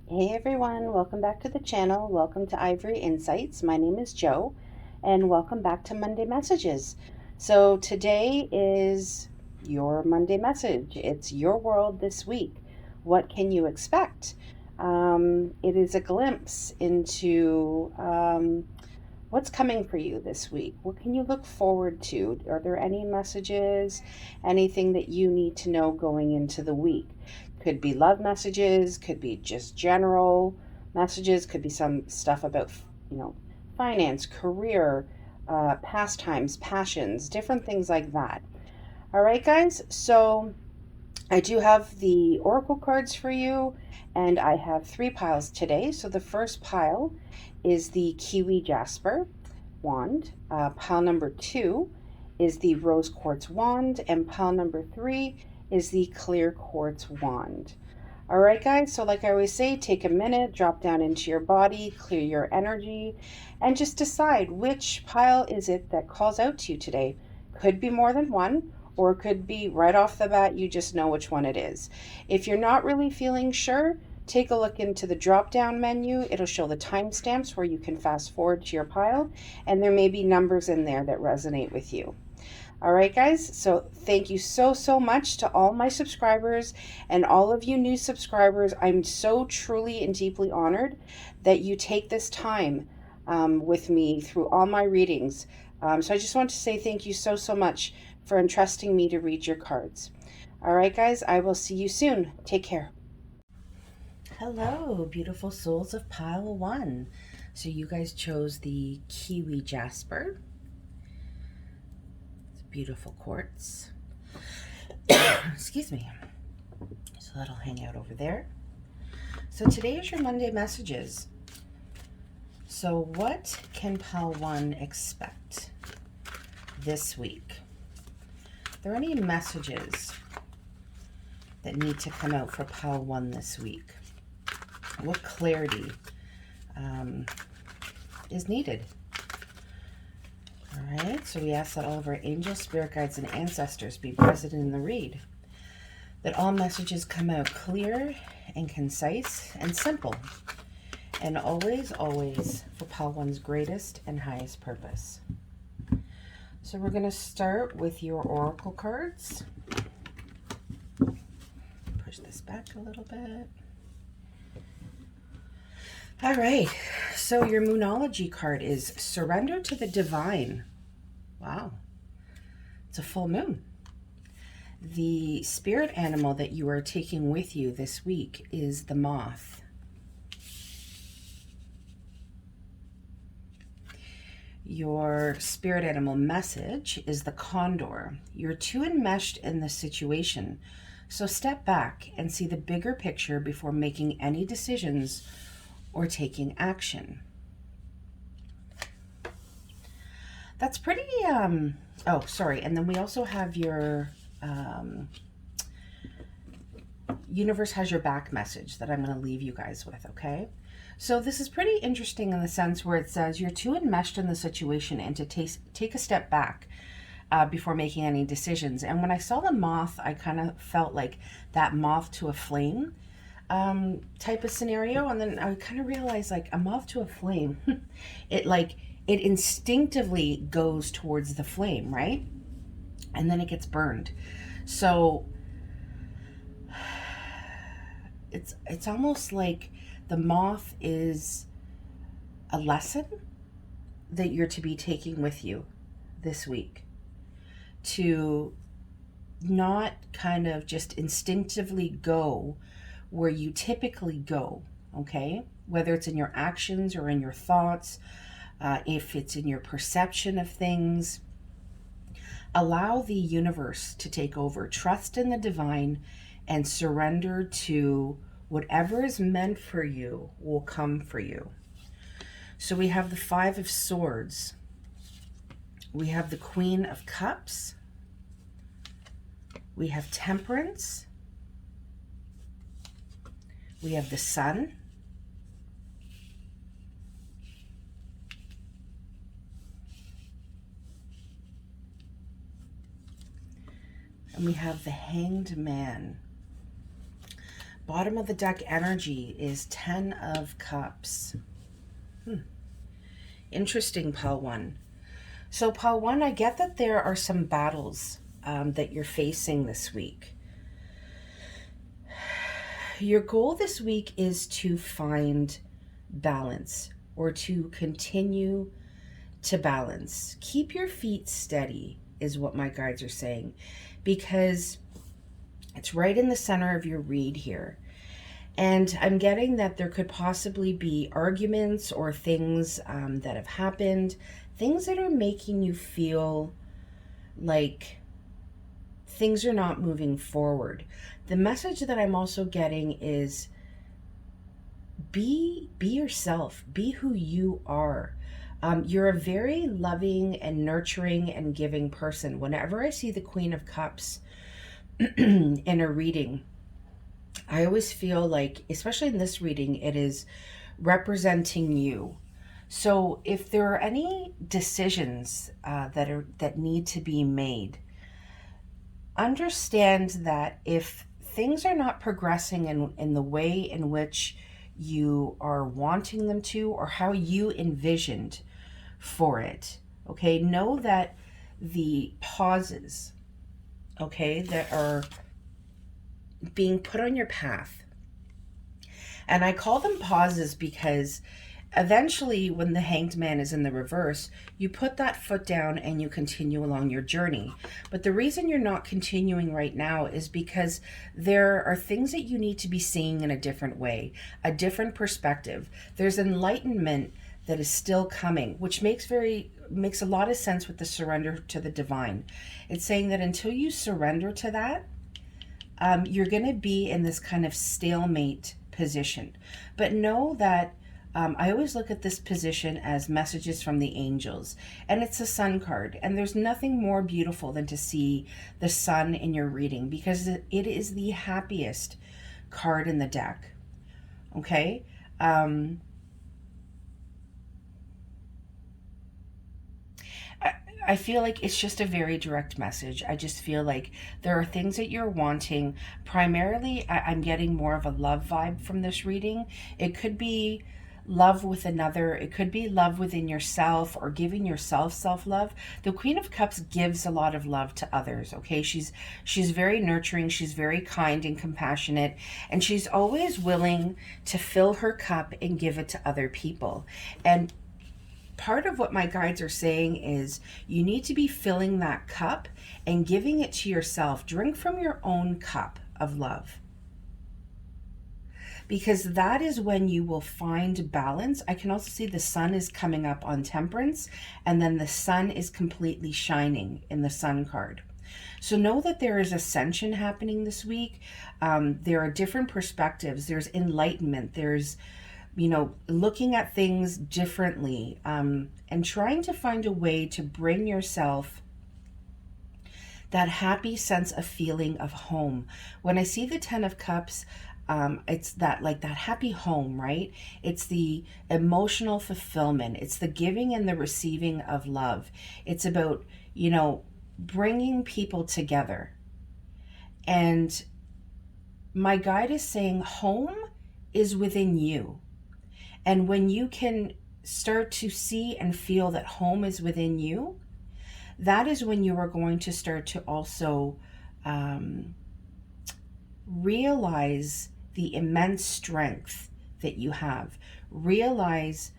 Hey everyone, welcome back to the channel. Welcome to Ivory Insights. My name is Joe, and welcome back to Monday Messages. So today is your Monday message. It's your world this week. What can you expect? It is a glimpse into what's coming for you this week. What can you look forward to? Are there any messages, anything that you need to know going into the week? Could be love messages, could be just general messages, could be some stuff about, you know, finance, career, pastimes, passions, different things like that. All right, guys. So I do have the oracle cards for you, and I have three piles today. So the first pile is the Kiwi Jasper wand. Pile number 2 is the Rose Quartz wand, and pile number 3 is the Clear Quartz wand. All right, guys, so like I always say, take a minute, drop down into your body, clear your energy, and just decide which pile is it that calls out to you today. Could be more than one, or it could be right off the bat, you just know which one it is. If you're not really feeling sure, take a look into the drop down menu. It'll show the timestamps where you can fast forward to your pile, and there may be numbers in there that resonate with you. All right, guys. So thank you so much to all my subscribers and all of you new subscribers. I'm so truly and deeply honored that you take this time with me through all my readings. So I just want to say thank you so much for entrusting me to read your cards. All right, guys. I will see you soon. Take care. Hello, beautiful souls of pile 1. So you guys chose the Kiwi Jasper. Beautiful quartz. Excuse me. So that'll hang out over there. So today is your Monday messages. So what can pile 1 expect this week? Are there any messages that need to come out for pile 1 this week? What clarity is needed? All right, so we ask that all of our angels, spirit guides, and ancestors be present in the read. That all messages come out clear and concise and simple. And always for pile 1's greatest and highest purpose. So we're going to start with your oracle cards. Push this back a little bit. All right, so your Moonology card is Surrender to the Divine. Wow, it's a full moon. The spirit animal that you are taking with you this week is the moth. Your spirit animal message is the condor. You're too enmeshed in the situation, so step back and see the bigger picture before making any decisions or taking action. That's pretty, oh, sorry. And then we also have your universe has your back message that I'm going to leave you guys with, okay? So this is pretty interesting in the sense where it says you're too enmeshed in the situation and to take a step back before making any decisions. And when I saw the moth, I kind of felt like that moth to a flame type of scenario. And then I kind of realized, like, a moth to a flame, it instinctively goes towards the flame, right? And then it gets burned. So it's almost like the moth is a lesson that you're to be taking with you this week, to not kind of just instinctively go where you typically go, okay? Whether it's in your actions or in your thoughts, if it's in your perception of things. Allow the universe to take over. Trust in the divine and surrender to whatever is meant for you will come for you. So we have the 5 of Swords. We have the Queen of Cups. We have Temperance. We have the Sun. And we have the Hanged Man. Bottom of the deck energy is 10 of Cups. Interesting, pile 1. So pile 1, I get that there are some battles that you're facing this week. Your goal this week is to find balance, or to continue to balance. Keep your feet steady is what my guides are saying, because it's right in the center of your read here. And I'm getting that there could possibly be arguments or things that have happened, things that are making you feel like things are not moving forward. The message that I'm also getting is be yourself, be who you are. You're a very loving and nurturing and giving person. Whenever I see the Queen of Cups in a reading, I always feel like, especially in this reading, it is representing you. So if there are any decisions that need to be made, understand that if things are not progressing in the way in which you are wanting them to, or how you envisioned for it, okay, know that the pauses, okay, that are being put on your path, and I call them pauses because eventually when the Hanged Man is in the reverse, you put that foot down and you continue along your journey. But the reason you're not continuing right now is because there are things that you need to be seeing in a different way, a different perspective. There's enlightenment that is still coming, which makes a lot of sense with the surrender to the divine. It's saying that until you surrender to that, you're going to be in this kind of stalemate position. But know that I always look at this position as messages from the angels, and it's a sun card, and there's nothing more beautiful than to see the sun in your reading, because it is the happiest card in the deck. Okay. I feel like it's just a very direct message. I just feel like there are things that you're wanting. Primarily, I'm getting more of a love vibe from this reading. It could be love with another. It could be love within yourself, or giving yourself self-love. The Queen of Cups gives a lot of love to others, okay? She's very nurturing. She's very kind and compassionate, and she's always willing to fill her cup and give it to other people. And part of what my guides are saying is you need to be filling that cup and giving it to yourself. Drink from your own cup of love, because that is when you will find balance. I can also see the sun is coming up on Temperance, and then the sun is completely shining in the sun card. So know that there is ascension happening this week. There are different perspectives. There's enlightenment. There's looking at things differently, and trying to find a way to bring yourself that happy sense of feeling of home. When I see the 10 of Cups, it's that happy home, right? It's the emotional fulfillment. It's the giving and the receiving of love. It's about, bringing people together. And my guide is saying home is within you. And when you can start to see and feel that home is within you, that is when you are going to start to also realize the immense strength that you have. Realize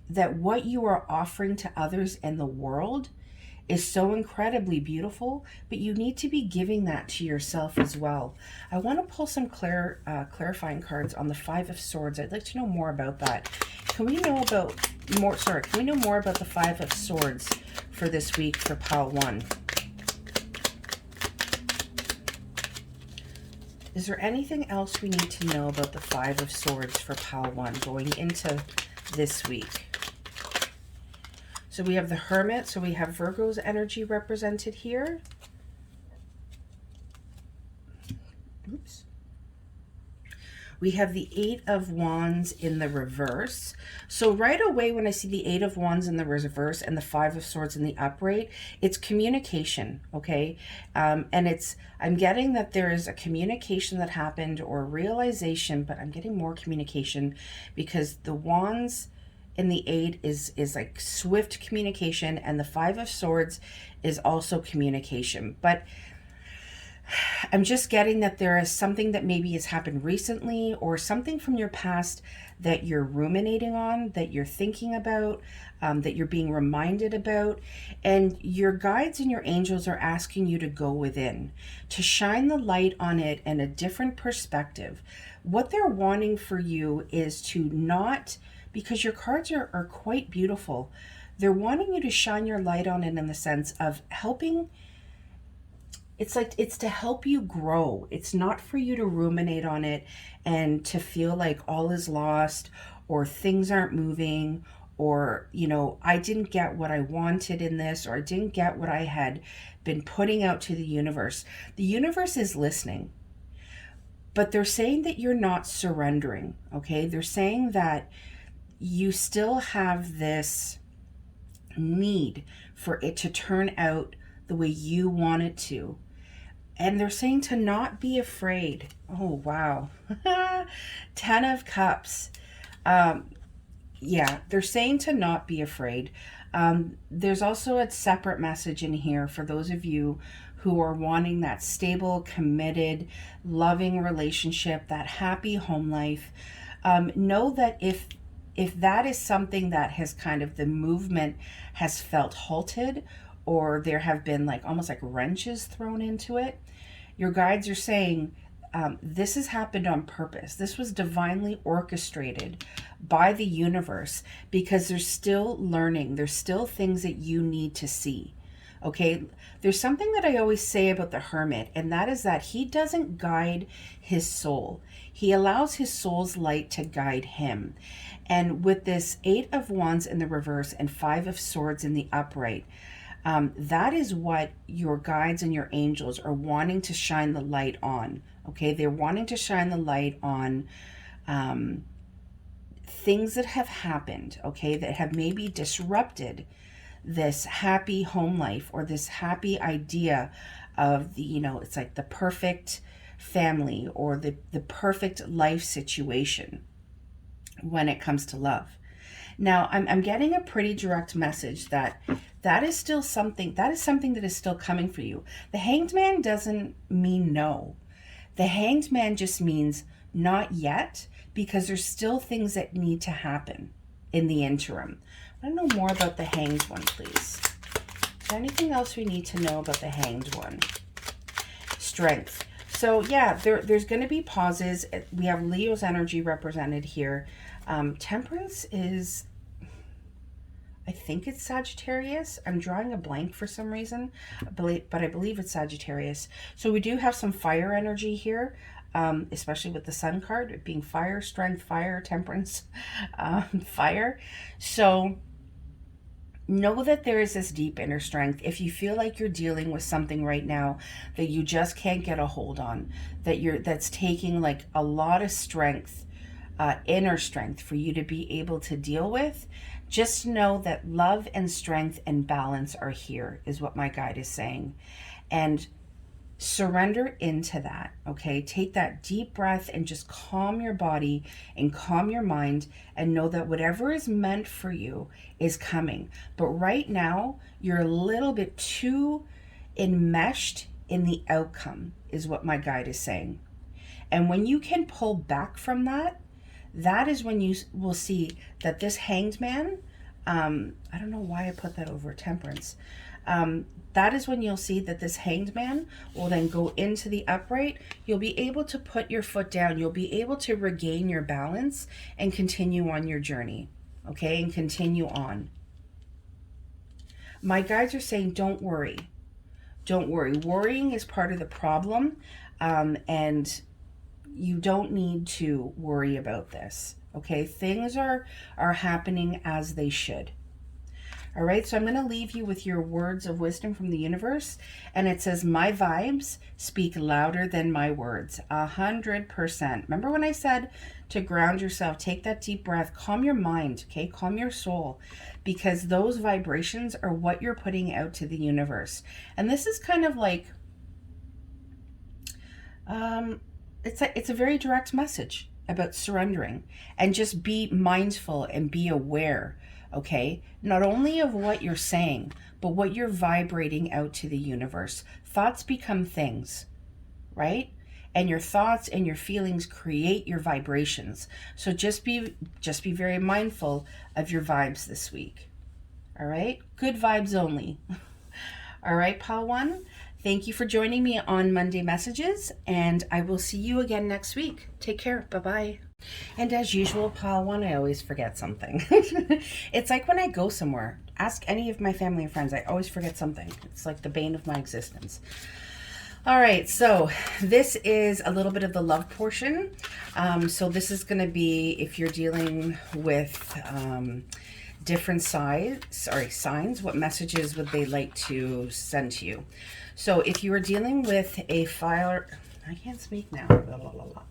that what you are offering to others in the world is so incredibly beautiful, but you need to be giving that to yourself as well. I want to pull some clarifying cards on the Five of Swords. I'd like to know more about that. Can we know more about the Five of Swords for this week for pile 1? Is there anything else we need to know about the Five of Swords for pile 1 going into this week? So we have the Hermit, so we have Virgo's energy represented here. Oops. We have the Eight of Wands in the reverse. So right away when I see the Eight of Wands in the reverse and the Five of Swords in the upright, it's communication, okay? And I'm getting that there is a communication that happened or a realization, but I'm getting more communication because the Wands in the Eight is like swift communication, and the Five of Swords is also communication. But I'm just getting that there is something that maybe has happened recently or something from your past that you're ruminating on, that you're thinking about, that you're being reminded about. And your guides and your angels are asking you to go within, to shine the light on it in a different perspective. What they're wanting for you is to not, because your cards are quite beautiful, they're wanting you to shine your light on it in the sense of helping. It's like it's to help you grow. It's not for you to ruminate on it and to feel like all is lost or things aren't moving or, I didn't get what I wanted in this or I didn't get what I had been putting out to the universe. The universe is listening, but they're saying that you're not surrendering, okay? They're saying that you still have this need for it to turn out the way you want it to. And they're saying to not be afraid. Oh, wow. 10 of Cups. Yeah, they're saying to not be afraid. There's also a separate message in here for those of you who are wanting that stable, committed, loving relationship, that happy home life. Know that if that is something that has kind of the movement has felt halted, or there have been like almost like wrenches thrown into it, your guides are saying this has happened on purpose. This was divinely orchestrated by the universe because there's still learning. There's still things that you need to see. Okay, there's something that I always say about the hermit, and that is that he doesn't guide his soul. He allows his soul's light to guide him. And with this Eight of Wands in the reverse and Five of Swords in the upright, that is what your guides and your angels are wanting to shine the light on. Okay, they're wanting to shine the light on things that have happened, okay, that have maybe disrupted this happy home life or this happy idea of it's like the perfect family or the perfect life situation when it comes to love. Now, I'm getting a pretty direct message that is still something, that is something that is still coming for you. The Hanged Man doesn't mean no. The Hanged Man just means not yet, because there's still things that need to happen in the interim. I want to know more about the Hanged one, please. Is there anything else we need to know about the Hanged one? Strength. So yeah, there's going to be pauses. We have Leo's energy represented here. Temperance is, I think it's Sagittarius. I'm drawing a blank for some reason, but I believe it's Sagittarius. So we do have some fire energy here, especially with the Sun card, it being fire, strength, fire, temperance, fire. So know that there is this deep inner strength. If you feel like you're dealing with something right now that you just can't get a hold on, that's taking like a lot of strength, inner strength for you to be able to deal with, just know that love and strength and balance are here, is what my guide is saying. And surrender into that, okay? Take that deep breath and just calm your body and calm your mind and know that whatever is meant for you is coming. But right now, you're a little bit too enmeshed in the outcome, is what my guide is saying. And when you can pull back from that, that is when you will see that this Hanged Man, I don't know why I put that over Temperance. That is when you'll see that this Hanged Man will then go into the upright. You'll be able to put your foot down. You'll be able to regain your balance and continue on your journey, okay? And continue on. My guides are saying, don't worry. Don't worry. Worrying is part of the problem, and you don't need to worry about this, okay? Things are happening as they should. All right, so I'm going to leave you with your words of wisdom from the universe. And it says, my vibes speak louder than my words. 100%. Remember when I said to ground yourself, take that deep breath, calm your mind, okay? Calm your soul, because those vibrations are what you're putting out to the universe. And this is kind of like, it's a very direct message about surrendering, and just be mindful and be aware, okay? Not only of what you're saying, but what you're vibrating out to the universe. Thoughts become things, right? And your thoughts and your feelings create your vibrations. So just be very mindful of your vibes this week. All right? Good vibes only. All right, Pal One. Thank you for joining me on Monday Messages, and I will see you again next week. Take care. Bye-bye. And as usual, Pal One, I always forget something. It's like when I go somewhere, ask any of my family and friends, I always forget something. It's like the bane of my existence. All right, so this is a little bit of the love portion. So this is going to be if you're dealing with different signs, what messages would they like to send to you? So if you are dealing with a fire, I can't speak now, blah, blah, blah, blah.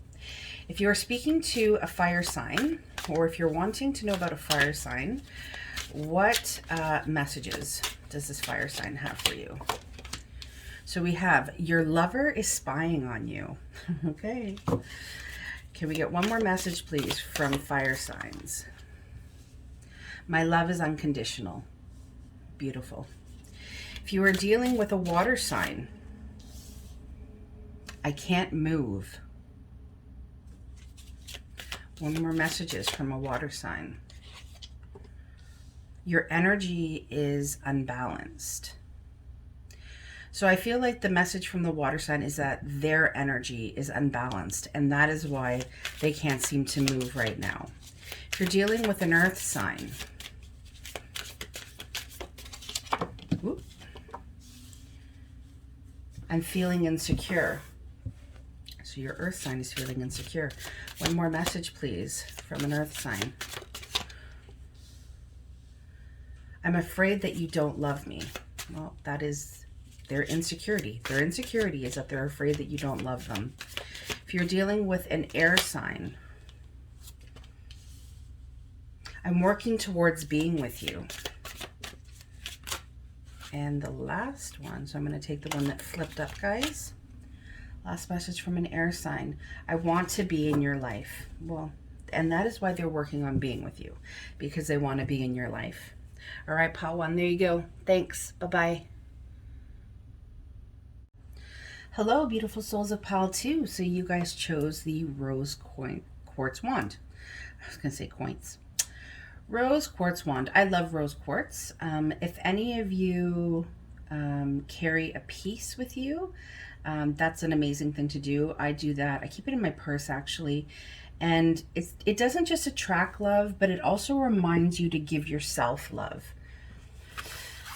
If you are speaking to a fire sign, or if you're wanting to know about a fire sign, what messages does this fire sign have for you? So we have, your lover is spying on you. Okay. Can we get one more message, please, from fire signs? My love is unconditional. Beautiful. If you are dealing with a water sign, I can't move. One more messages from a water sign. Your energy is unbalanced. So I feel like the message from the water sign is that their energy is unbalanced, and that is why they can't seem to move right now. If you're dealing with an earth sign, I'm feeling insecure. So your earth sign is feeling insecure. One more message, please, from an earth sign. I'm afraid that you don't love me. Well, that is their insecurity. Their insecurity is that they're afraid that you don't love them. If you're dealing with an air sign, I'm working towards being with you. And the last one, so I'm going to take the one that flipped up, guys. Last message from an air sign. I want to be in your life. Well, and that is why they're working on being with you, because they want to be in your life. All right, Pal One, there you go. Thanks. Bye-bye. Hello, beautiful souls of Pal 2. So you guys chose the rose quartz wand. I was going to say coins. Rose quartz wand. I love rose quartz. If any of you carry a piece with you, that's an amazing thing to do. I do that. I keep it in my purse, actually. And it doesn't just attract love, but it also reminds you to give yourself love.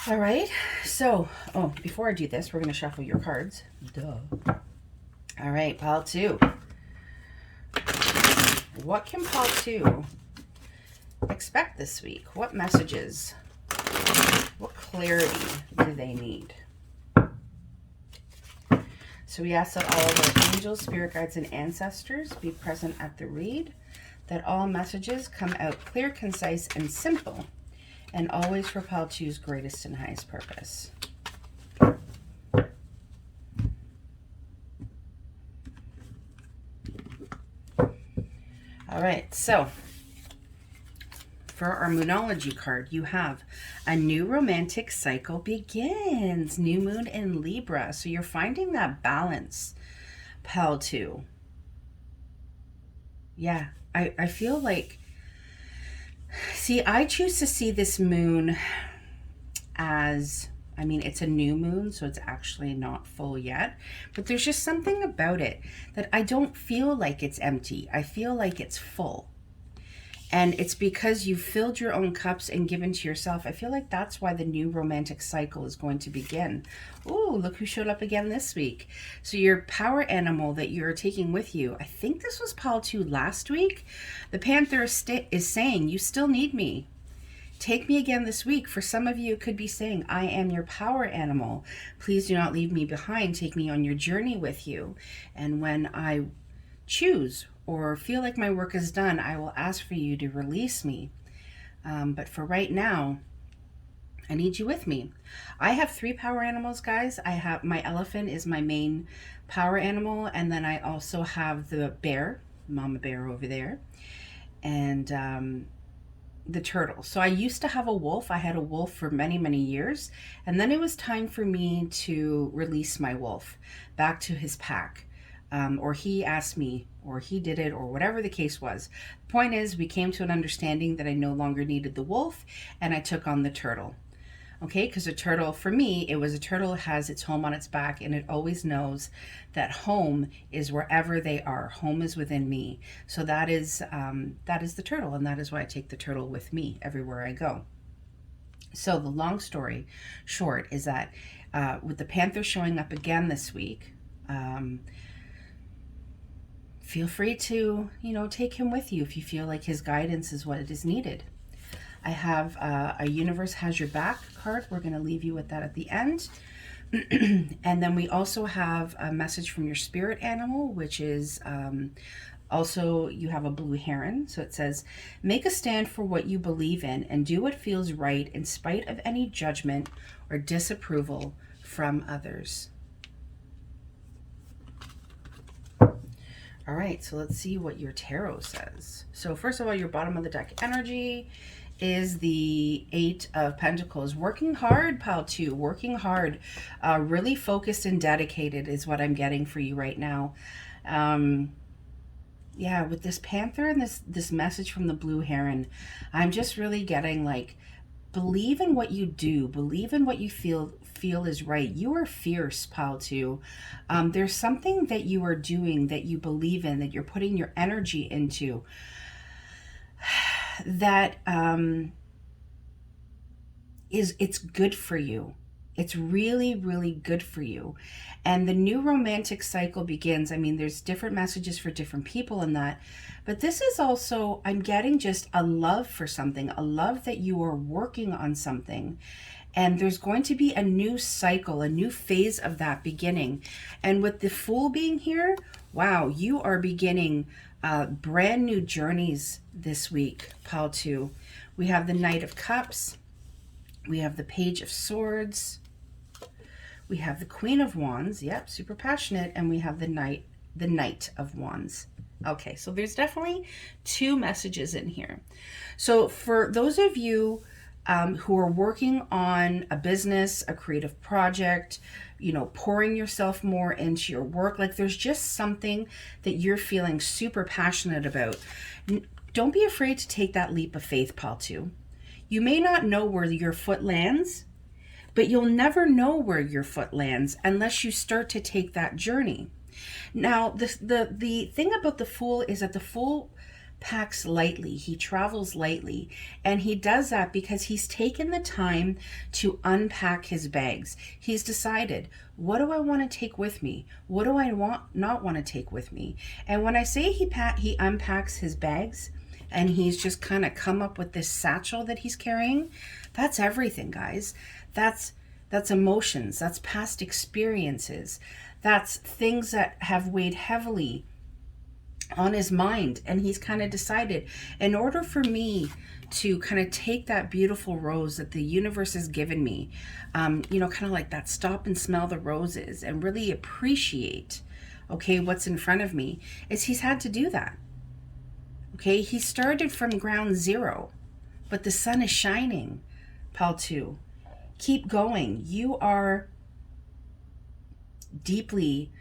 All right. So, before I do this, we're going to shuffle your cards. Duh. All right, Pal 2. What can Pal 2 expect this week? What messages? What clarity do they need? So we ask that all of our angels, spirit guides, and ancestors be present at the read, that all messages come out clear, concise, and simple, and always for Pal 2's greatest and highest purpose. All right, so for our Moonology card, you have a new romantic cycle begins. New moon in Libra. So you're finding that balance, Pal 2. Yeah, I feel like, see, I choose to see this moon as, I mean, it's a new moon, so it's actually not full yet, but there's just something about it that I don't feel like it's empty. I feel like it's full. And it's because you've filled your own cups and given to yourself. I feel like that's why the new romantic cycle is going to begin. Ooh, look who showed up again this week. So your power animal that you're taking with you, I think this was Pal 2 last week. The Panther is saying, you still need me. take me again this week. For some of you, it could be saying, I am your power animal. Please do not leave me behind. Take me on your journey with you. And when I choose or feel like my work is done, I will ask for you to release me. But for right now, I need you with me. I have 3 power animals, guys. I have my elephant is my main power animal, and then I also have the bear, mama bear over there, and the turtle. So I used to have a wolf. I had a wolf for many, many years, and then it was time for me to release my wolf back to his pack. Or he asked me, or he did it, or whatever the case was. The point is, we came to an understanding that I no longer needed the wolf, and I took on the turtle. Okay, because a turtle, for me, it was a turtle has its home on its back, and it always knows that home is wherever they are. Home is within me. So that is the turtle, and that is why I take the turtle with me everywhere I go. So the long story short is that with the panther showing up again this week, feel free to, take him with you if you feel like his guidance is what it is needed. I have a Universe Has Your Back card. We're going to leave you with that at the end. And then we also have a message from your spirit animal, which is also, you have a blue heron. So it says, make a stand for what you believe in and do what feels right in spite of any judgment or disapproval from others. All right, so let's see what your tarot says. So first of all, your bottom of the deck energy is the 8 of Pentacles. Working hard, pal 2. Working hard. Really focused and dedicated is what I'm getting for you right now. Yeah, with this panther and this message from the blue heron, I'm just really getting like, believe in what you do. Believe in what you feel is right. You are fierce, pal 2. There's something that you are doing that you believe in, that you're putting your energy into, that it's good for you. It's really, really good for you. And the new romantic cycle begins. I mean, there's different messages for different people in that. But this is also, I'm getting just a love for something, a love that you are working on something. And there's going to be a new cycle, a new phase of that beginning. And with the Fool being here, wow, you are beginning brand new journeys this week, pal 2. We have the Knight of Cups. We have the Page of Swords. We have the Queen of Wands. Yep, super passionate. And we have the Knight of Wands. Okay, so there's definitely 2 messages in here. So for those of you who are working on a business, a creative project, pouring yourself more into your work, like there's just something that you're feeling super passionate about. Don't be afraid to take that leap of faith, pal 2. You may not know where your foot lands, but you'll never know where your foot lands unless you start to take that journey. Now, the thing about the Fool is that the Fool packs lightly. He travels lightly, and he does that because he's taken the time to unpack his bags. He's decided, what do I want to take with me? What do I not want to take with me? And when I say he unpacks his bags, and he's just kind of come up with this satchel that he's carrying, that's everything, guys. That's emotions. That's past experiences. That's things that have weighed heavily on his mind. And he's kind of decided, in order for me to kind of take that beautiful rose that the universe has given me, kind of like that, stop and smell the roses and really appreciate, okay, what's in front of me, is he's had to do that. Okay, he started from ground zero, but the sun is shining, pal 2. Keep going. You are deeply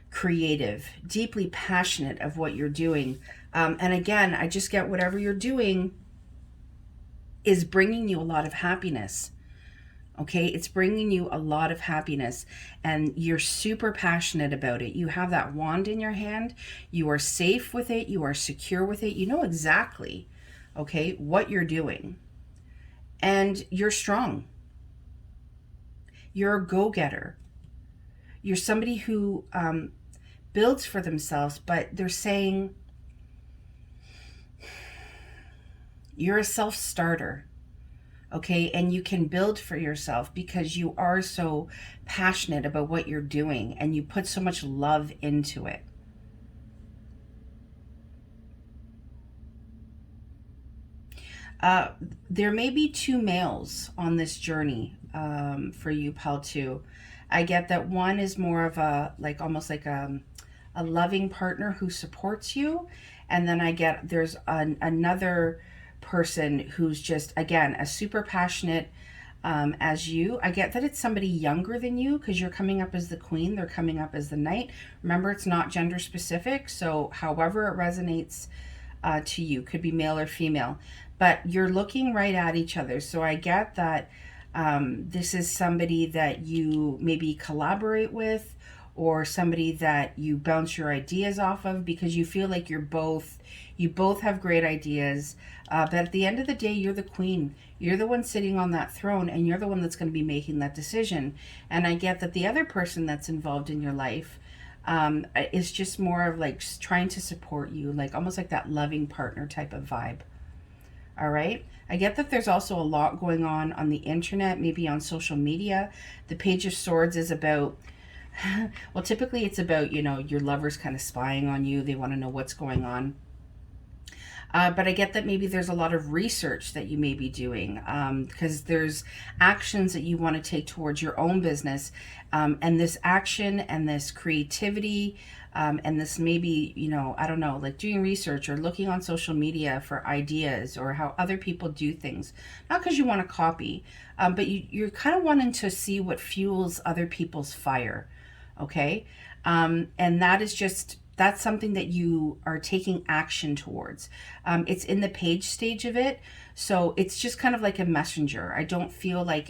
creative, deeply passionate of what you're doing. And again, I just get whatever you're doing is bringing you a lot of happiness. Okay, it's bringing you a lot of happiness, and you're super passionate about it. You have that wand in your hand. You are safe with it. You are secure with it. You know exactly, okay, what you're doing. And you're strong. You're a go-getter. You're somebody who builds for themselves, but they're saying you're a self-starter. okay? And you can build for yourself because you are so passionate about what you're doing and you put so much love into it. Uh, there may be two males on this journey for you, Pal, too. I get that one is more of a, like, almost like a loving partner who supports you. And then I get there's another person who's just, again, a super passionate as you. I get that it's somebody younger than you because you're coming up as the queen, they're coming up as the knight. Remember, it's not gender specific. So, however it resonates to you, could be male or female, but you're looking right at each other. So I get that this is somebody that you maybe collaborate with, or somebody that you bounce your ideas off of because you feel like you both have great ideas. But at the end of the day, you're the queen. You're the one sitting on that throne, and you're the one that's going to be making that decision. And I get that the other person that's involved in your life is just more of like trying to support you, like almost like that loving partner type of vibe. All right. I get that there's also a lot going on the internet, maybe on social media. The Page of Swords is about, well, typically it's about, your lovers kind of spying on you. They want to know what's going on. But I get that maybe there's a lot of research that you may be doing because there's actions that you want to take towards your own business. And this action and this creativity and this maybe, I don't know, like doing research or looking on social media for ideas or how other people do things. Not because you want to copy, but you're kind of wanting to see what fuels other people's fire. Okay. And that's something that you are taking action towards. It's in the page stage of it. So it's just kind of like a messenger. I don't feel like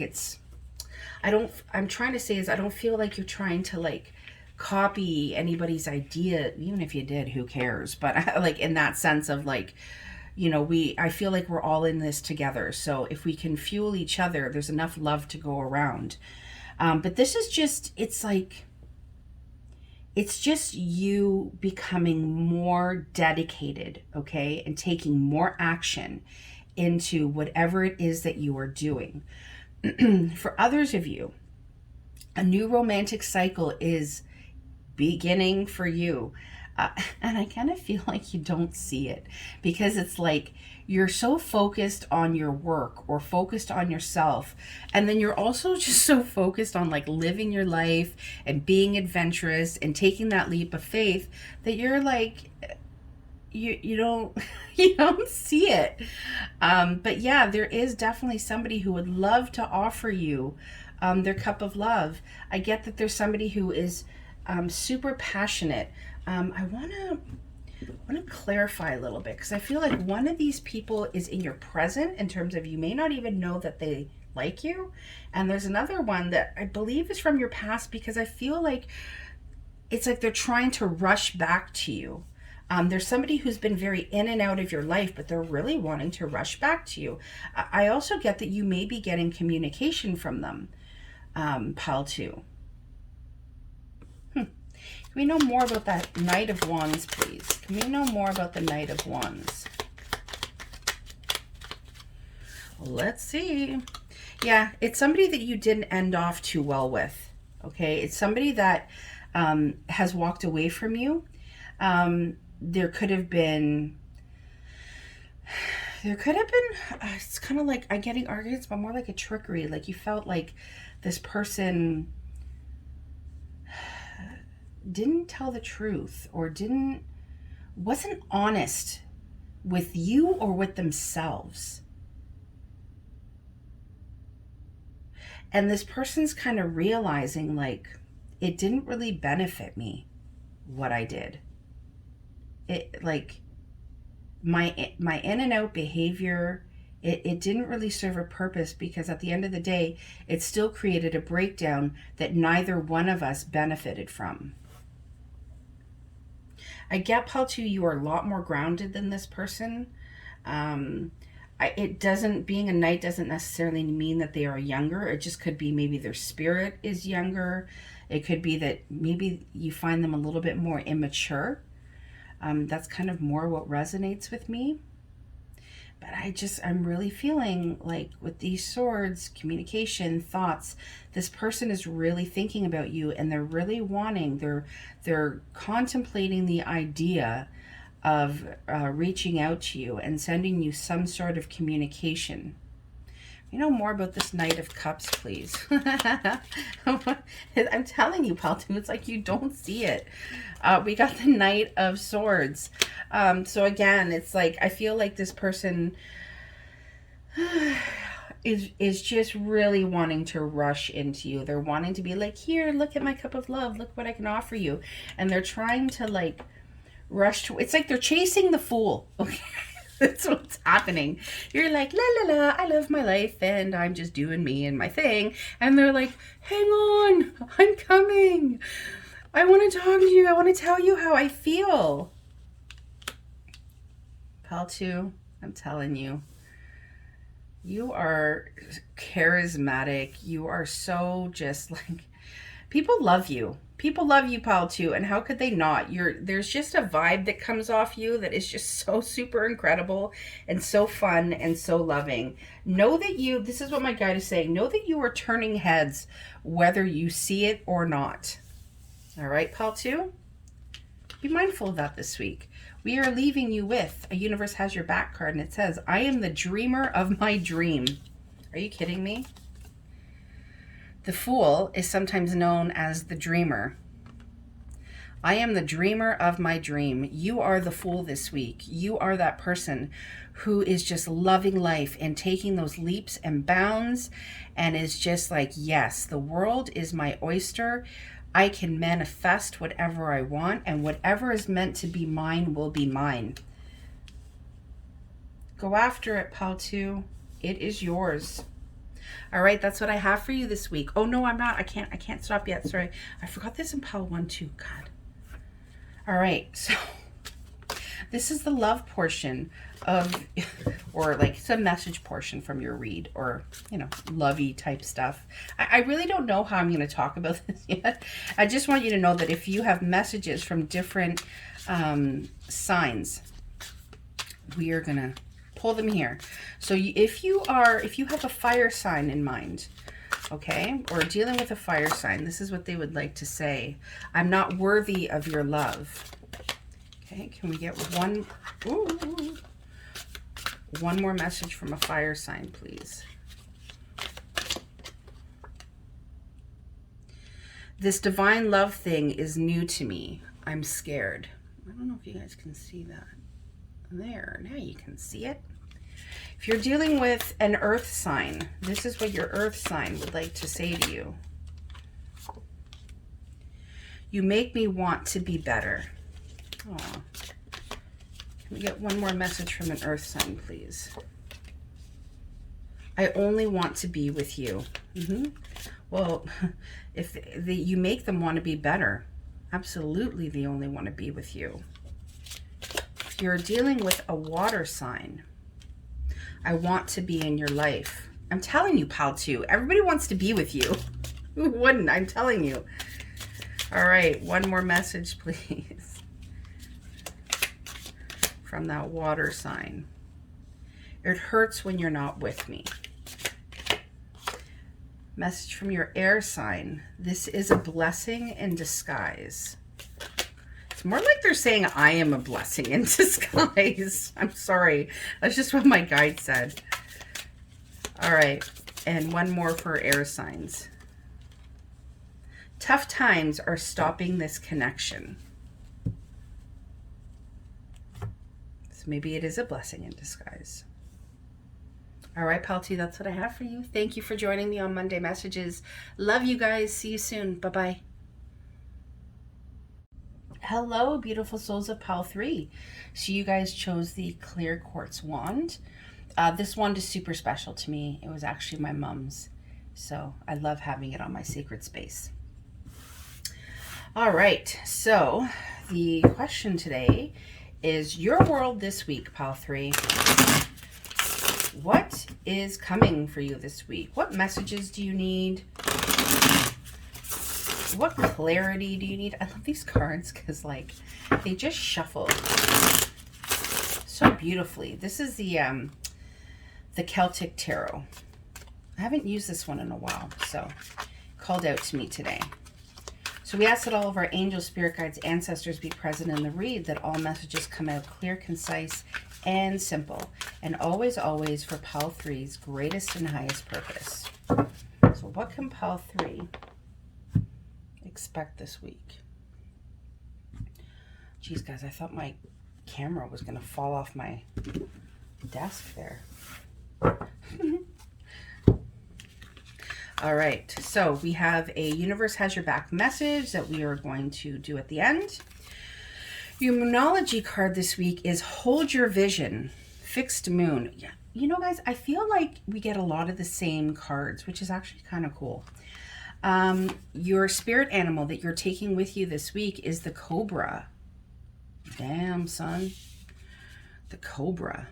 I'm trying to say is I don't feel like you're trying to like copy anybody's idea. Even if you did, who cares? But like in that sense of like, I feel like we're all in this together. So if we can fuel each other, there's enough love to go around. But this is just, it's just you becoming more dedicated, okay, and taking more action into whatever it is that you are doing. For others of you, a new romantic cycle is beginning for you. And I kind of feel like you don't see it because it's like you're so focused on your work or focused on yourself. And then you're also just so focused on like living your life and being adventurous and taking that leap of faith that you're like, you don't you don't see it. But yeah, there is definitely somebody who would love to offer you their cup of love. I get that there's somebody who is super passionate. I want to clarify a little bit because I feel like one of these people is in your present in terms of you may not even know that they like you, and there's another one that I believe is from your past because I feel like it's like they're trying to rush back to you. There's somebody who's been very in and out of your life, but they're really wanting to rush back to you. I also get that you may be getting communication from them, pal, too. Can we know more about that Knight of Wands, please? Can we know more about the Knight of Wands? Let's see. Yeah, it's somebody that you didn't end off too well with, okay? It's somebody that has walked away from you. There could have been, it's kind of like, I'm getting arguments, but more like a trickery. Like you felt like this person didn't tell the truth or wasn't honest with you or with themselves. And this person's kind of realizing like it didn't really benefit me what I did. It like my in and out behavior, it didn't really serve a purpose because at the end of the day, it still created a breakdown that neither one of us benefited from. I get, Paul, too, you are a lot more grounded than this person. It doesn't, being a knight doesn't necessarily mean that they are younger. It just could be maybe their spirit is younger. It could be that maybe you find them a little bit more immature. That's kind of more what resonates with me. But I'm really feeling like with these swords, communication, thoughts, this person is really thinking about you, and they're really wanting, they're contemplating the idea of reaching out to you and sending you some sort of communication. You know more about this Knight of Cups, please. I'm telling you, Paltu, it's like you don't see it. We got the Knight of Swords. So again, it's like I feel like this person is just really wanting to rush into you. They're wanting to be like, here, look at my cup of love. Look what I can offer you. And they're trying to like rush to, it's like they're chasing the Fool. Okay. That's what's happening. You're like, la la la, I love my life and I'm just doing me and my thing. And they're like, hang on, I'm coming. I want to talk to you. I want to tell you how I feel. Paltu, I'm telling you, you are charismatic. You are so just like, people love you. People love you, Paltu, and how could they not? There's just a vibe that comes off you that is just so super incredible and so fun and so loving. Know that this is what my guide is saying, know that you are turning heads whether you see it or not. All right, Paltu? Be mindful of that this week. We are leaving you with a Universe Has Your Back card, and it says, I am the dreamer of my dream. Are you kidding me? The Fool is sometimes known as the dreamer. I am the dreamer of my dream. You are the Fool this week. You are that person who is just loving life and taking those leaps and bounds and is just like, yes, the world is my oyster. I can manifest whatever I want, and whatever is meant to be mine will be mine. Go after it, Paltu. It is yours. All right, that's what I have for you this week. Oh no, I'm not. I can't stop yet. Sorry. I forgot this in pile 1 too. God. All right. So this is the love portion of, or like some message portion from your read, or, you know, lovey type stuff. I really don't know how I'm going to talk about this yet. I just want you to know that if you have messages from different signs, we are going to pull them here. So if you have a fire sign in mind, okay, or dealing with a fire sign, this is what they would like to say. I'm not worthy of your love. Okay, can we get one more message from a fire sign, please? This divine love thing is new to me. I'm scared. I don't know if you guys can see that. There, now you can see it. If you're dealing with an earth sign, this is what your earth sign would like to say to you. You make me want to be better. Aw. Can we get one more message from an earth sign, please? I only want to be with you. Well, if you make them want to be better, absolutely they only want to be with you. If you're dealing with a water sign, I want to be in your life. I'm telling you, Paltu, everybody wants to be with you. Who wouldn't? I'm telling you. All right, one more message, please. From that water sign. It hurts when you're not with me. Message from your air sign. This is a blessing in disguise. It's more like they're saying I am a blessing in disguise. I'm sorry. That's just what my guide said. All right. And one more for air signs. Tough times are stopping this connection. So maybe it is a blessing in disguise. All right, Paltu, that's what I have for you. Thank you for joining me on Monday Messages. Love you guys. See you soon. Bye-bye. Hello, beautiful souls of Pile 3. So you guys chose the clear quartz wand. This wand is super special to me. It was actually my mom's. So I love having it on my sacred space. All right, so the question today is your world this week, Pile 3. What is coming for you this week? What messages do you need? What clarity do you need? I love these cards because, like, they just shuffle so beautifully. This is the the Celtic Tarot. I haven't used this one in a while, so called out to me today. So we ask that all of our angels, spirit guides, ancestors be present in the read, that all messages come out clear, concise, and simple, and always, always for Pile 3's greatest and highest purpose. So what can Pile 3 expect this week? Geez, guys, I thought my camera was going to fall off my desk there. All right, so we have a Universe Has Your Back message that we are going to do at the end. Your Moonology card this week is Hold Your Vision, Fixed Moon. Yeah, you know, guys, I feel like we get a lot of the same cards, which is actually kind of cool. Your spirit animal that you're taking with you this week is the cobra. Damn, son. The cobra.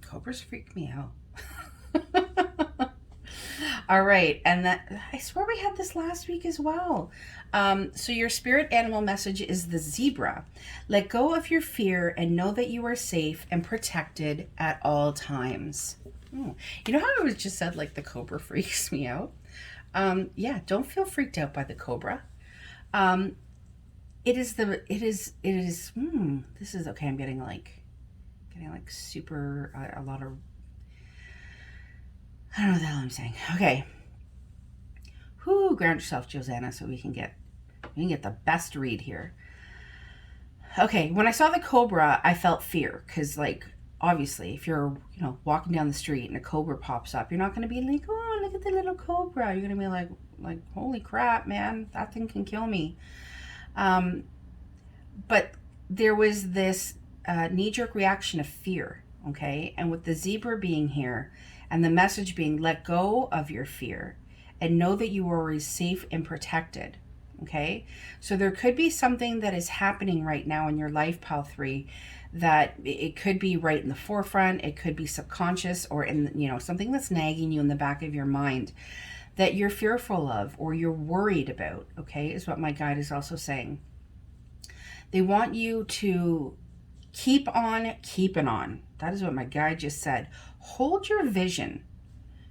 Cobras freak me out. All right, and that, I swear we had this last week as well. So your spirit animal message is the zebra. Let go of your fear and know that you are safe and protected at all times. You know how I was just said, like, the cobra freaks me out? Yeah, don't feel freaked out by the cobra. This is, okay, I'm getting like super, a lot of, I don't know what the hell I'm saying. Okay. Whoo, ground yourself, Josanna, so we can get the best read here. Okay, when I saw the cobra, I felt fear, because, like, obviously, if you're, walking down the street and a cobra pops up, you're not going to be like, oh, look at the little cobra. You're going to be like, holy crap, man, that thing can kill me. But there was this knee-jerk reaction of fear, okay? And with the zebra being here and the message being let go of your fear and know that you are always safe and protected, okay? So there could be something that is happening right now in your life, Pile 3, that it could be right in the forefront, it could be subconscious, or in, something that's nagging you in the back of your mind that you're fearful of or you're worried about, okay, is what my guide is also saying. They want you to keep on keeping on. That is what my guide just said. Hold your vision.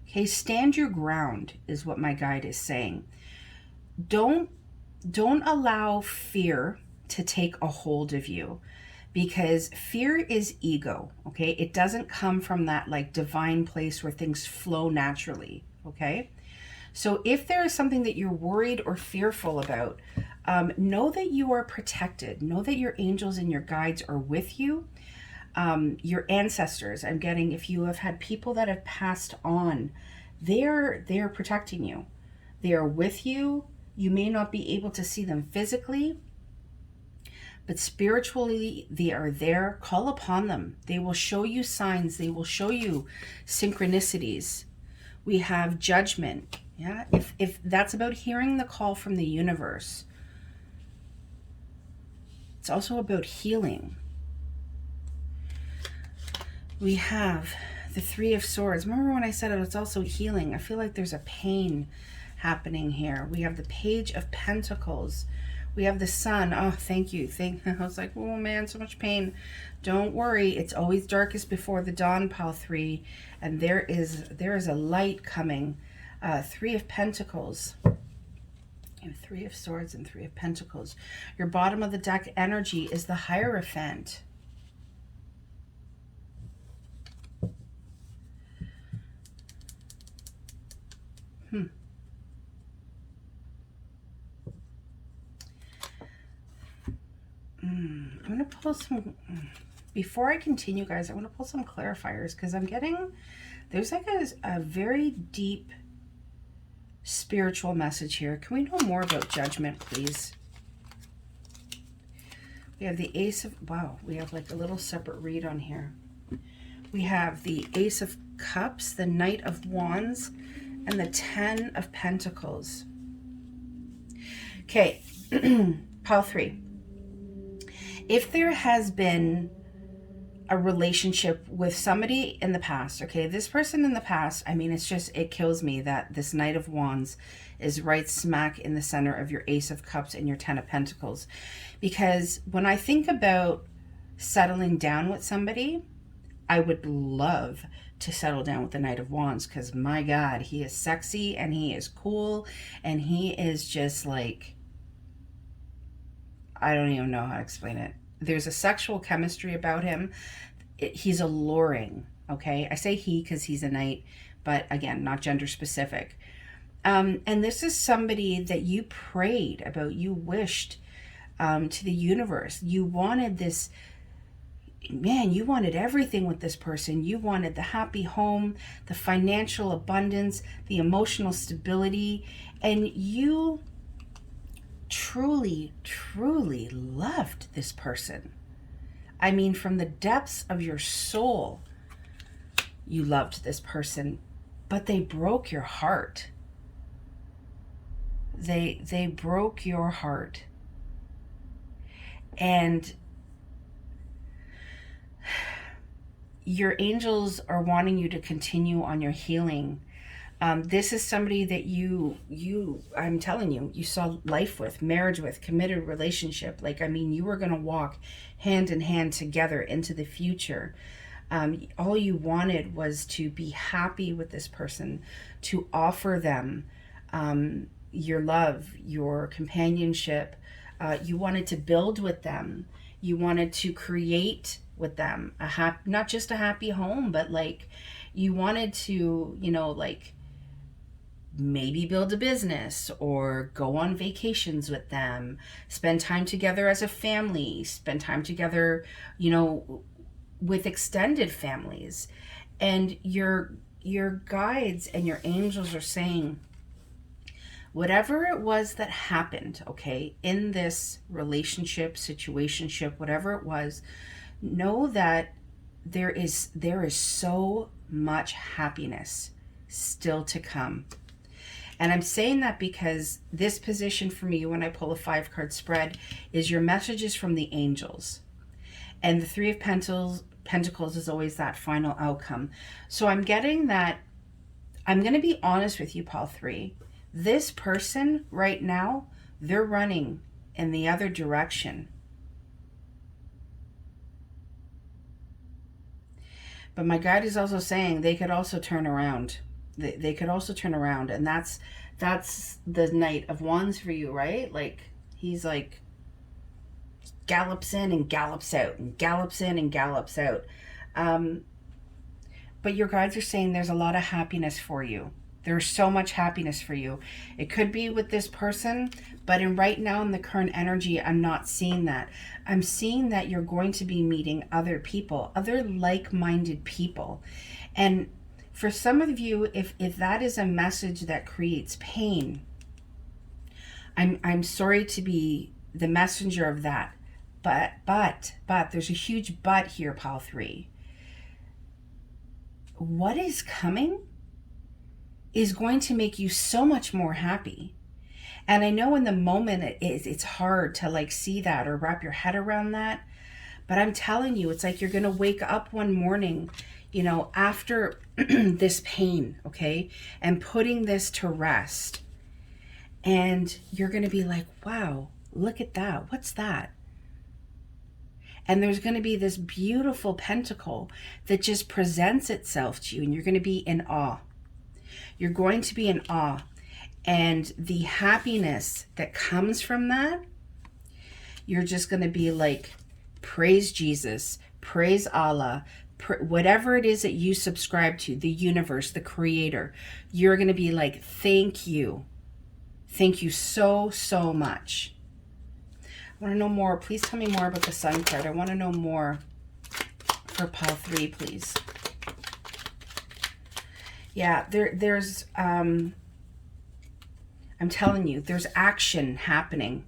Okay, stand your ground is what my guide is saying. Don't allow fear to take a hold of you, because fear is ego, okay? It doesn't come from that like divine place where things flow naturally, okay? So if there is something that you're worried or fearful about, know that you are protected. Know that your angels and your guides are with you. Your ancestors, I'm getting, if you have had people that have passed on, they're protecting you. They are with you. You may not be able to see them physically, but spiritually they are there. Call upon them. They will show you signs. They will show you synchronicities. We have judgment. Yeah, if that's about hearing the call from the universe, it's also about healing. We have the Three of Swords. Remember when I said it's also healing? I feel like there's a pain happening here. We have the Page of Pentacles. We have the Sun. Oh, thank you. I was like, oh man, so much pain. Don't worry. It's always darkest before the dawn, Pile 3. And there is a light coming. Three of Pentacles. You have Three of Swords and Three of Pentacles. Your bottom of the deck energy is the Hierophant. I'm going to pull some, before I continue, guys, I want to pull some clarifiers, because I'm getting, there's like a very deep spiritual message here. Can we know more about judgment, please? We have the Ace of, wow, we have like a little separate read on here. We have the Ace of Cups, the Knight of Wands, and the Ten of Pentacles. Okay, Pile 3. If there has been a relationship with somebody in the past, okay, this person in the past, I mean, it kills me that this Knight of Wands is right smack in the center of your Ace of Cups and your Ten of Pentacles. Because when I think about settling down with somebody, I would love to settle down with the Knight of Wands, because my God, he is sexy and he is cool and he is just like, I don't even know how to explain it. There's a sexual chemistry about him. He's alluring, okay? I say he because he's a knight, but again, not gender specific. And this is somebody that you prayed about, you wished to the universe. You wanted this, man, you wanted everything with this person. You wanted the happy home, the financial abundance, the emotional stability, and you truly, truly loved this person. I mean, from the depths of your soul, you loved this person, but they broke your heart. They broke your heart. And your angels are wanting you to continue on your healing. This is somebody that I'm telling you, you saw life with, marriage with, committed relationship. Like, I mean, you were going to walk hand in hand together into the future. All you wanted was to be happy with this person, to offer them your love, your companionship. You wanted to build with them. You wanted to create with them not just a happy home, but like you wanted to, like maybe build a business or go on vacations with them, spend time together as a family, spend time together, with extended families. And your guides and your angels are saying, whatever it was that happened, okay, in this relationship, situationship, whatever it was, know that there is so much happiness still to come. And I'm saying that because this position for me, when I pull a 5-card spread, is your messages from the angels. And the 3 of Pentacles is always that final outcome. So I'm getting that, I'm going to be honest with you, Paul 3. This person right now, they're running in the other direction. But my guide is also saying they could also turn around. They could also turn around. And that's the Knight of Wands for you, right? Like, he's like gallops in and gallops out and gallops in and gallops out. But your guides are saying there's a lot of happiness for you. There's so much happiness for you. It could be with this person, but right now in the current energy, I'm not seeing that. I'm seeing that you're going to be meeting other people, other like-minded people. And for some of you, if that is a message that creates pain, I'm sorry to be the messenger of that. But there's a huge but here, Pile 3. What is coming is going to make you so much more happy. And I know in the moment it's hard to like see that or wrap your head around that. But I'm telling you, it's like you're going to wake up one morning, after this pain, okay, and putting this to rest. And you're going to be like, wow, look at that. What's that? And there's going to be this beautiful pentacle that just presents itself to you, and you're going to be in awe. You're going to be in awe. And the happiness that comes from that, you're just going to be like, praise Jesus, praise Allah, whatever it is that you subscribe to, the universe, the creator. You're going to be like, thank you. Thank you so, so much. I want to know more. Please tell me more about the Sun card. I want to know more for Pile 3, please. Yeah, there's, I'm telling you, there's action happening.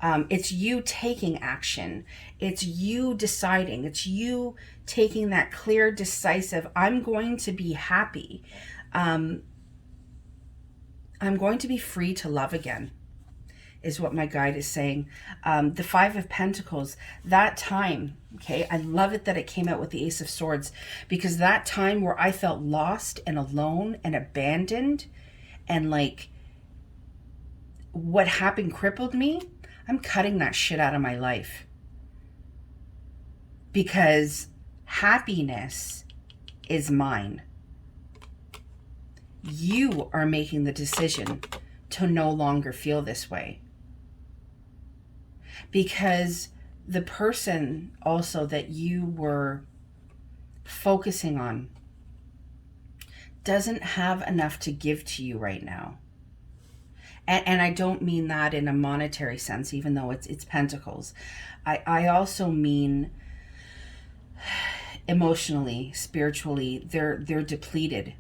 It's you taking action. It's you deciding. It's you taking that clear, decisive, I'm going to be happy. I'm going to be free to love again, is what my guide is saying. The 5 of Pentacles, that time, okay, I love it that it came out with the Ace of Swords, because that time where I felt lost and alone and abandoned and like what happened crippled me, I'm cutting that shit out of my life. Because Happiness is mine. You are making the decision to no longer feel this way. Because the person also that you were focusing on doesn't have enough to give to you right now. And I don't mean that in a monetary sense, even though it's pentacles. I also mean emotionally, spiritually, they're depleted.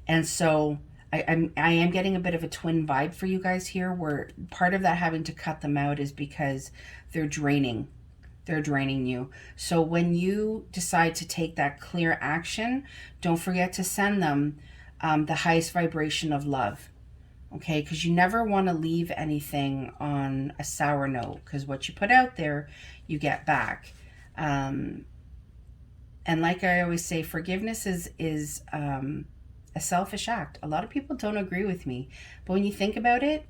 And so I am getting a bit of a twin vibe for you guys here, where part of that having to cut them out is because they're draining. They're draining you. So when you decide to take that clear action, don't forget to send them the highest vibration of love. Okay, because you never want to leave anything on a sour note, because what you put out there, you get back. And like I always say, forgiveness is a selfish act. A lot of people don't agree with me, but when you think about it,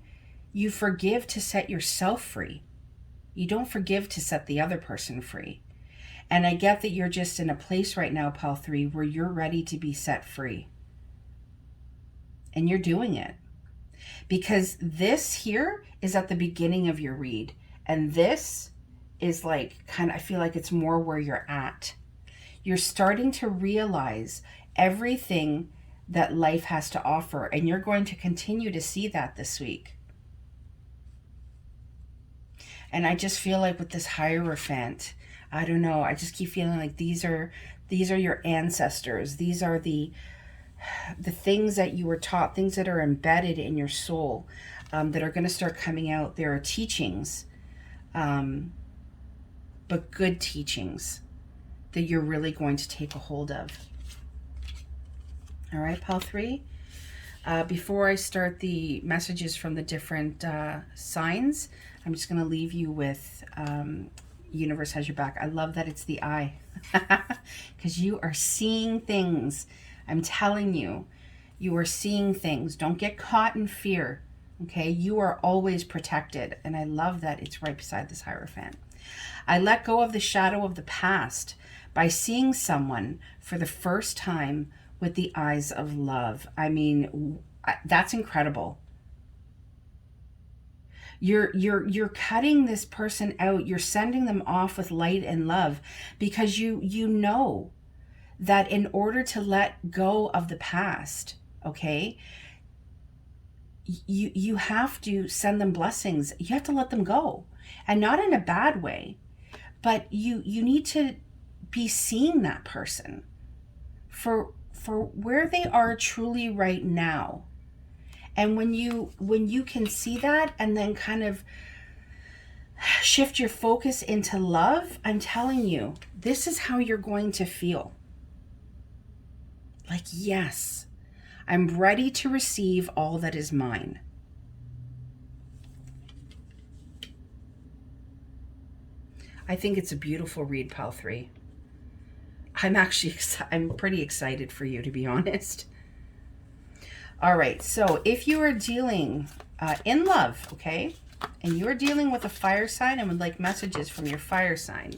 you forgive to set yourself free. You don't forgive to set the other person free. And I get that you're just in a place right now, Pal 3, where you're ready to be set free. And you're doing it. Because this here is at the beginning of your read. And this is like, I feel like it's more where you're at. You're starting to realize everything that life has to offer. And you're going to continue to see that this week. And I just feel like with this Hierophant, I don't know, I just keep feeling like these are your ancestors. These are the things that you were taught, things that are embedded in your soul, that are going to start coming out. There are teachings, but good teachings that you're really going to take a hold of. All right, Pal 3. Before I start the messages from the different signs, I'm just going to leave you with Universe has your back. I love that it's the eye, because you are seeing things. I'm telling you, you are seeing things. Don't get caught in fear, okay? You are always protected, and I love that it's right beside this Hierophant. I let go of the shadow of the past by seeing someone for the first time with the eyes of love. I mean, that's incredible. You're cutting this person out. You're sending them off with light and love, because you know that in order to let go of the past, okay, you have to send them blessings. You have to let them go, and not in a bad way, but you need to be seeing that person for where they are truly right now. And when you can see that and then kind of shift your focus into love, I'm telling you, this is how you're going to feel. Like, yes, I'm ready to receive all that is mine. I think it's a beautiful read, Pal 3. I'm pretty excited for you, to be honest. All right, so if you are dealing in love, okay, and you are dealing with a fire sign and would like messages from your fire sign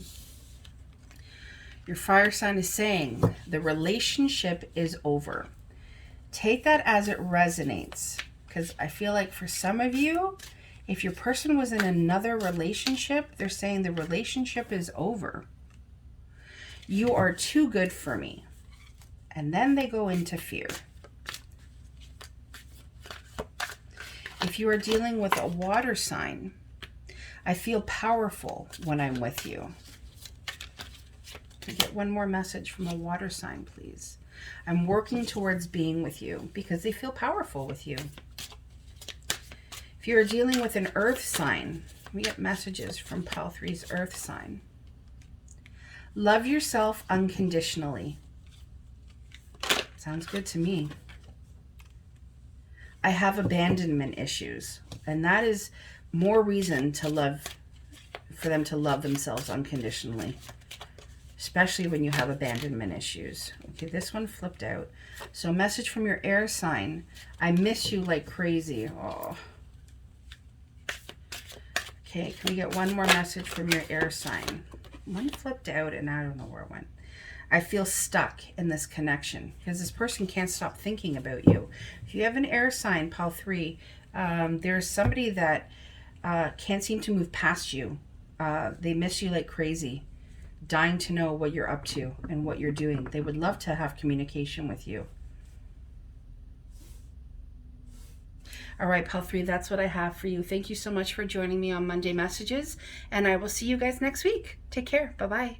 is saying the relationship is over. Take that as it resonates, because I feel like for some of you, if your person was in another relationship, they're saying the relationship is over. You are too good for me. And then they go into fear. If you are dealing with a water sign, I feel powerful when I'm with you. Can I get one more message from a water sign, please? I'm working towards being with you, because they feel powerful with you. If you're dealing with an earth sign, we get messages from Pal 3's earth sign. Love yourself unconditionally. Sounds good to me. I have abandonment issues, and that is more reason for them to love themselves unconditionally, especially when you have abandonment issues. Okay, this one flipped out. So a message from your air sign. I miss you like crazy. Oh. Okay, can we get one more message from your air sign? one flipped out and I don't know where it went. I feel stuck in this connection because this person can't stop thinking about you. If you have an air sign, pile 3, there's somebody that can't seem to move past you. They miss you like crazy, dying to know what you're up to and what you're doing. They would love to have communication with you. All right, pile 3, that's what I have for you. Thank you so much for joining me on Monday Messages, and I will see you guys next week. Take care. Bye-bye.